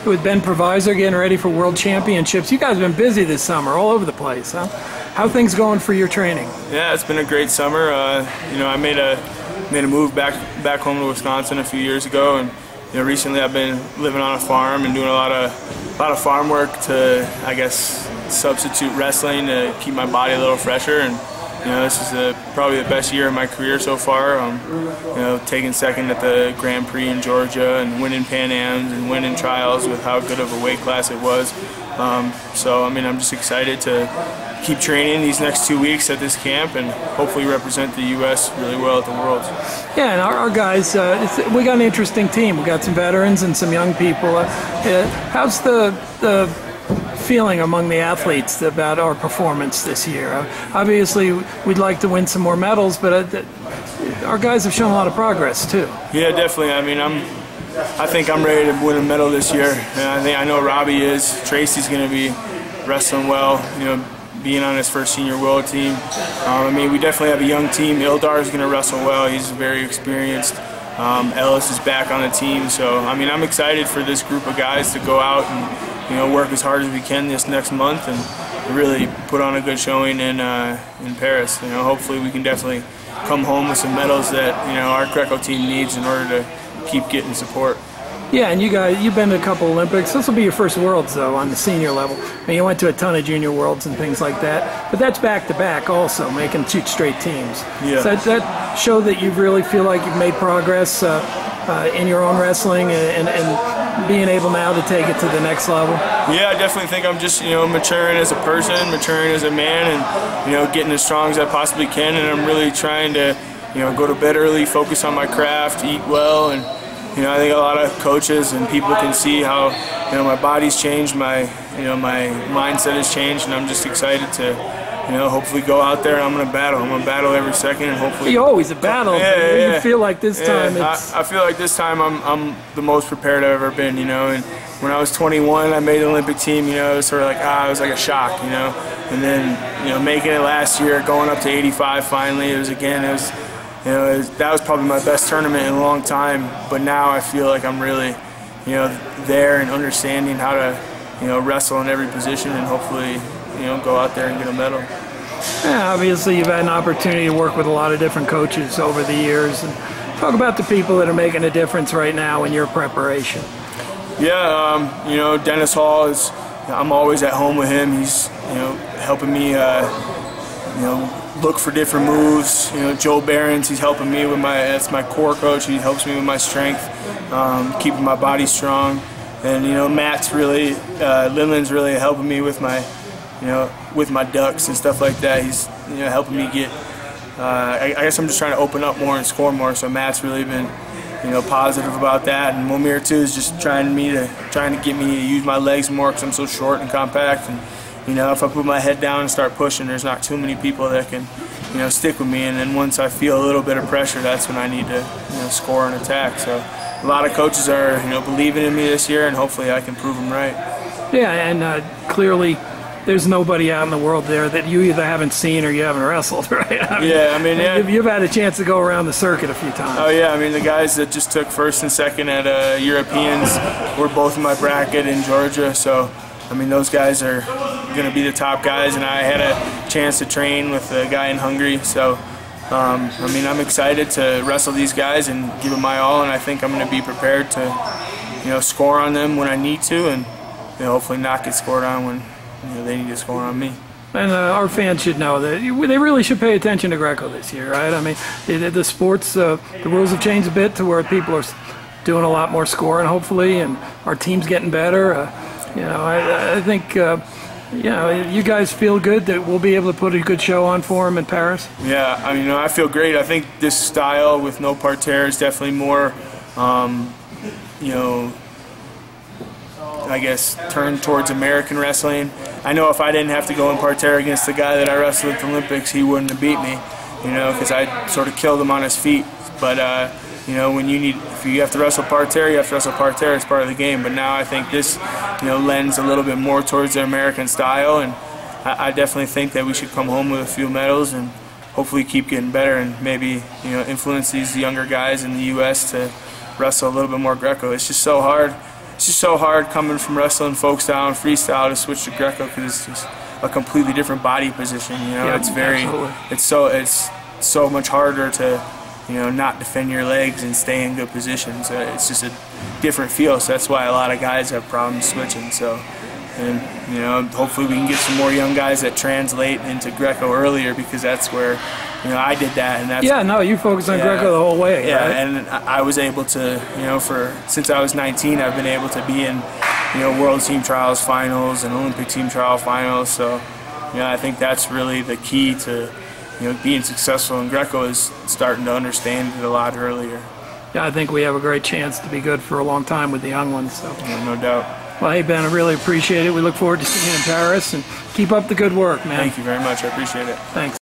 with Ben Provisor getting ready for World Championships. You guys have been busy this summer, all over the place, huh? How are things going for your training? Yeah, it's been a great summer. I made a move back home to Wisconsin a few years ago, and recently I've been living on a farm and doing a lot of farm work to, I guess, substitute wrestling to keep my body a little fresher. And this is probably the best year of my career so far. Taking second at the Grand Prix in Georgia and winning Pan Ams and winning trials with how good of a weight class it was. I'm just excited to keep training these next 2 weeks at this camp and hopefully represent the U.S. really well at the Worlds. Yeah, and our guys, we got an interesting team. We got some veterans and some young people. How's the feeling among the athletes about our performance this year? Obviously, we'd like to win some more medals, but our guys have shown a lot of progress too. Yeah, definitely. I think I'm ready to win a medal this year, and I know Robbie is. Tracy's going to be wrestling well. Being on his first senior world team. We definitely have a young team. Ildar is going to wrestle well. He's very experienced. Ellis is back on the team. So, I'm excited for this group of guys to go out and, work as hard as we can this next month and really put on a good showing in Paris. Hopefully we can definitely come home with some medals that, our Greco team needs in order to keep getting support. Yeah, and you've been to a couple Olympics. This will be your first Worlds, though, on the senior level. You went to a ton of junior Worlds and things like that. But that's back-to-back also, making 2 straight teams. Yeah. So that show that you really feel like you've made progress in your own wrestling and being able now to take it to the next level? Yeah, I definitely think I'm just, maturing as a person, maturing as a man, and, getting as strong as I possibly can. And I'm really trying to, go to bed early, focus on my craft, eat well, and I think a lot of coaches and people can see how, my body's changed, my mindset has changed, and I'm just excited to, hopefully go out there and I'm going to battle. I'm going to battle every second, and hopefully. You're always a battle. Yeah. You feel like this time it's. I feel like this time I'm the most prepared I've ever been, And when I was 21, I made the Olympic team. It was sort of like it was like a shock, And then making it last year, going up to 85 finally, that was probably my best tournament in a long time, but now I feel like I'm really, there and understanding how to, wrestle in every position and hopefully, go out there and get a medal. Yeah, obviously you've had an opportunity to work with a lot of different coaches over the years. And talk about the people that are making a difference right now in your preparation. Yeah, Dennis Hall I'm always at home with him. He's, helping me, look for different moves. Joe Behrens, he's helping me with that's my core coach. He helps me with my strength, keeping my body strong. And Matt's really, Lindland's really helping me with my, with my ducks and stuff like that. He's, helping me get. I guess I'm just trying to open up more and score more. So Matt's really been, positive about that. And Momir too is just trying to get me to use my legs more because I'm so short and compact. And if I put my head down and start pushing, there's not too many people that can, stick with me. And then once I feel a little bit of pressure, that's when I need to, score and attack. So a lot of coaches are, believing in me this year, and hopefully I can prove them right. Yeah, and clearly there's nobody out in the world there that you either haven't seen or you haven't wrestled, right? You've had a chance to go around the circuit a few times. Oh yeah, the guys that just took first and second at Europeans were both in my bracket in Georgia. So those guys are going to be the top guys, and I had a chance to train with a guy in Hungary. So, I'm excited to wrestle these guys and give them my all, and I think I'm going to be prepared to, score on them when I need to, and hopefully not get scored on when they need to score on me. And our fans should know that they really should pay attention to Greco this year, right? The sports, the rules have changed a bit to where people are doing a lot more scoring, hopefully, and our team's getting better. I think. You guys feel good that we'll be able to put a good show on for them in Paris? Yeah, I feel great. I think this style with no parterre is definitely more, I guess, turned towards American wrestling. I know if I didn't have to go in parterre against the guy that I wrestled at the Olympics, he wouldn't have beat me, because I sort of killed him on his feet. But, if you have to wrestle parterre, you have to wrestle parterre as part of the game. But now I think this, lends a little bit more towards the American style, and I definitely think that we should come home with a few medals and hopefully keep getting better and maybe, influence these younger guys in the U.S. to wrestle a little bit more Greco. It's just so hard. it's just so hard coming from wrestling folk style and freestyle to switch to Greco, because it's just a completely different body position. You know, Yeah, it's very, absolutely. it's so much harder to, you know, not defend your legs and stay in good positions. It's just a different feel. So that's why a lot of guys have problems switching. So, and you know, hopefully we can get some more young guys that translate into Greco earlier, because that's where, you know, I did that, and that's you focused on Greco the whole way. Yeah, right? and I was able to, you know, since I was 19, I've been able to be in, you know, World Team Trials finals and Olympic Team Trial finals. So, you know, I think that's really the key to, you know, being successful in Greco, is starting to understand it a lot earlier. Yeah, I think we have a great chance to be good for a long time with the young ones. So. Yeah, no doubt. Well, hey, Ben, I really appreciate it. We look forward to seeing you in Paris, and keep up the good work, man. Thank you very much. I appreciate it. Thanks.